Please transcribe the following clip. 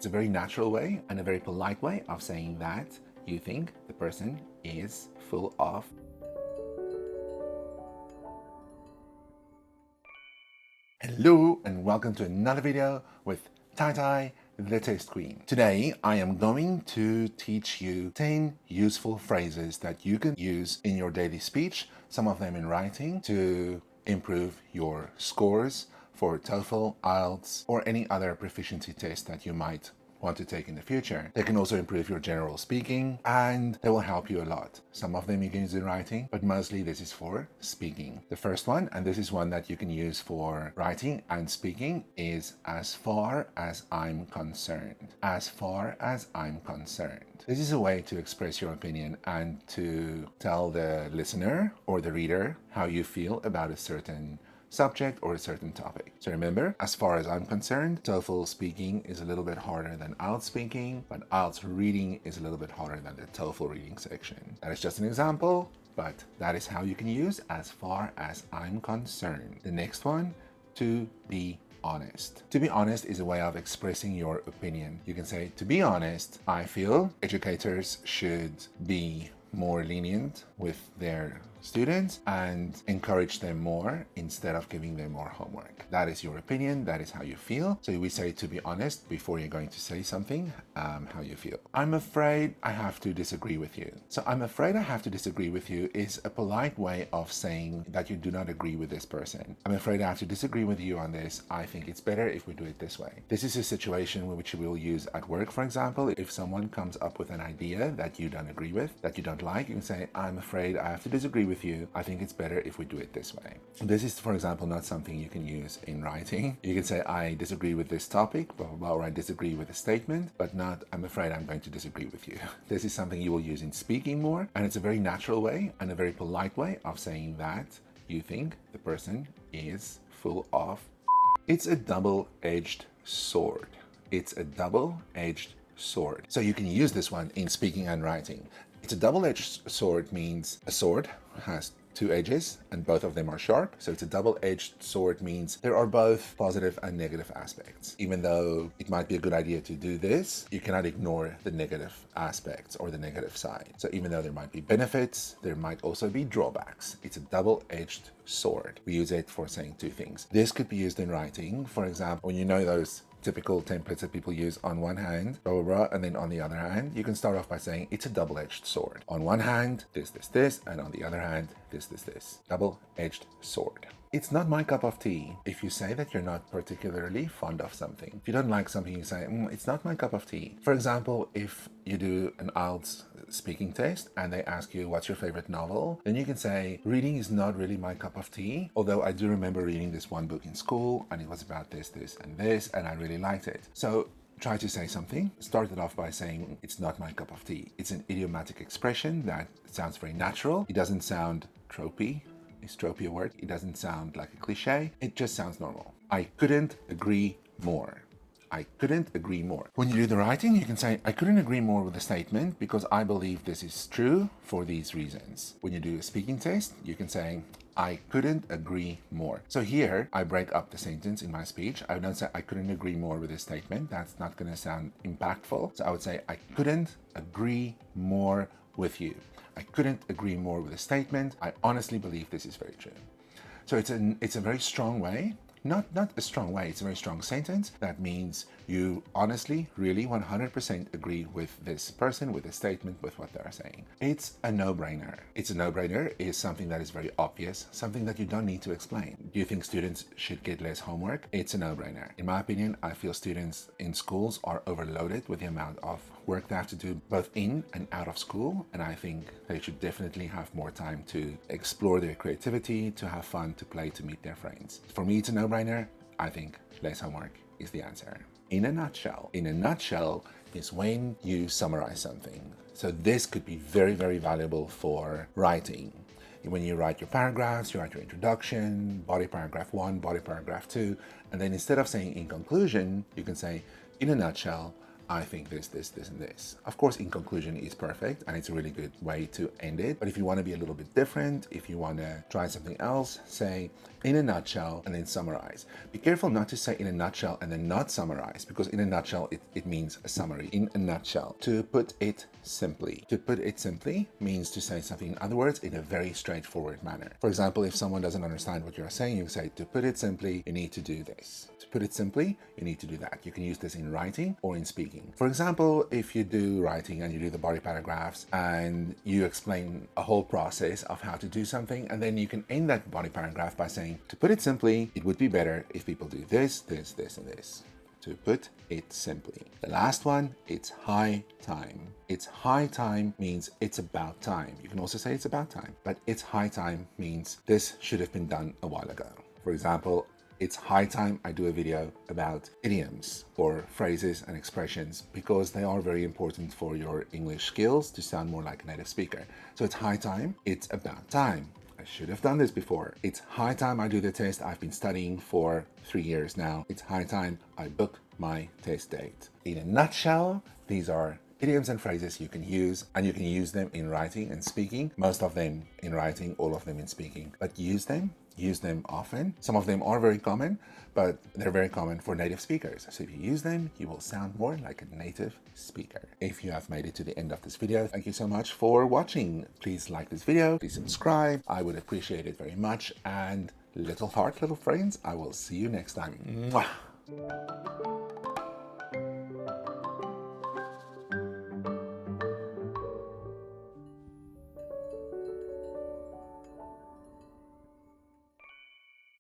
It's a very natural way and a very polite way of saying that you think the person is full of. Hello and welcome to another video with Tai the Test Queen. Today I am going to teach you 10 useful phrases that you can use in your daily speech, some of them in writing, to improve your scores for TOEFL, IELTS, or any other proficiency test that you might want to take in the future. They can also improve your general speaking and they will help you a lot. Some of them you can use in writing, but mostly this is for speaking. The first one, and this is one that you can use for writing and speaking, is as far as I'm concerned. As far as I'm concerned. This is a way to express your opinion and to tell the listener or the reader how you feel about a certain subject or a certain topic. So remember, as far as I'm concerned, TOEFL speaking is a little bit harder than IELTS speaking, but IELTS reading is a little bit harder than the TOEFL reading section. That is just an example, but that is how you can use as far as I'm concerned. The next one, to be honest. To be honest is a way of expressing your opinion. You can say, to be honest, I feel educators should be more lenient with their students and encourage them more instead of giving them more homework. That is your opinion, that is how you feel. So we say to be honest before you're going to say something, how you feel. I'm afraid I have to disagree with you. So I'm afraid I have to disagree with you is a polite way of saying that you do not agree with this person. I'm afraid I have to disagree with you on this. I think it's better if we do it this way. This is a situation which you will use at work, for example. If someone comes up with an idea that you don't agree with, that you don't like, you can say, I'm afraid I have to disagree with you. I think it's better if we do it this way. This is, for example, not something you can use in writing. You can say, I disagree with this topic, blah, blah, blah, or I disagree with a statement, but not, I'm afraid I'm going to disagree with you. This is something you will use in speaking more, and it's a very natural way and a very polite way of saying that you think the person is full of. It's a double-edged sword. It's a double-edged sword. So you can use this one in speaking and writing. It's a double-edged sword means a sword has two edges and both of them are sharp. So it's a double-edged sword means there are both positive and negative aspects. Even though it might be a good idea to do this, you cannot ignore the negative aspects or the negative side. So even though there might be benefits, there might also be drawbacks. It's a double-edged sword. We use it for saying two things. This could be used in writing. For example, when you know those typical templates that people use on one hand, blah, blah, blah, and then on the other hand, you can start off by saying it's a double-edged sword. On one hand, this, and on the other hand, this. Double-edged sword. It's not my cup of tea. If you say that you're not particularly fond of something, if you don't like something, you say, it's not my cup of tea. For example, if you do an IELTS speaking test and they ask you what's your favorite novel, then you can say, reading is not really my cup of tea, although I do remember reading this one book in school and it was about this, and this, and I really liked it. So try to say something. Start it off by saying, it's not my cup of tea. It's an idiomatic expression that sounds very natural. It doesn't sound tropey. Is tropey a word? It doesn't sound like a cliche. It just sounds normal. I couldn't agree more. I couldn't agree more. When you do the writing, you can say, I couldn't agree more with the statement because I believe this is true for these reasons. When you do a speaking test, you can say, I couldn't agree more. So here, I break up the sentence in my speech. I don't say, I couldn't agree more with this statement. That's not going to sound impactful. So I would say, I couldn't agree more with you. I couldn't agree more with the statement. I honestly believe this is very true. So it's a very strong way. Not a strong way, it's a very strong sentence. That means you honestly, really 100% agree with this person, with the statement, with what they're saying. It's a no-brainer. It's a no-brainer is something that is very obvious, something that you don't need to explain. Do you think students should get less homework? It's a no-brainer. In my opinion, I feel students in schools are overloaded with the amount of work they have to do both in and out of school, and I think they should definitely have more time to explore their creativity, to have fun, to play, to meet their friends. For me, it's a no-brainer. I think less homework is the answer. In a nutshell is when you summarize something. So this could be very, very valuable for writing. When you write your paragraphs, you write your introduction, body paragraph 1, body paragraph 2, and then instead of saying in conclusion, you can say, in a nutshell, I think this, and this. Of course, in conclusion is perfect, and it's a really good way to end it. But if you want to be a little bit different, if you want to try something else, say in a nutshell and then summarize. Be careful not to say in a nutshell and then not summarize, because in a nutshell, it means a summary. In a nutshell. To put it simply. To put it simply means to say something, in other words, in a very straightforward manner. For example, if someone doesn't understand what you're saying, you say, to put it simply, you need to do this. To put it simply, you need to do that. You can use this in writing or in speaking. For example, if you do writing and you do the body paragraphs and you explain a whole process of how to do something, and then you can end that body paragraph by saying, to put it simply, it would be better if people do this, this, this, and this. To put it simply. The last one, it's high time. It's high time means it's about time. You can also say it's about time, but it's high time means this should have been done a while ago. For example, it's high time I do a video about idioms or phrases and expressions, because they are very important for your English skills to sound more like a native speaker. So it's high time, it's about time. I should have done this before. It's high time I do the test. I've been studying for 3 years now. It's high time I book my test date. In a nutshell, these are idioms and phrases you can use, and you can use them in writing and speaking. Most of them in writing, all of them in speaking. But use them often. Some of them are very common, but they're very common for native speakers. So if you use them, you will sound more like a native speaker. If you have made it to the end of this video, thank you so much for watching. Please like this video, please subscribe. I would appreciate it very much. And little heart, little friends, I will see you next time. Mwah!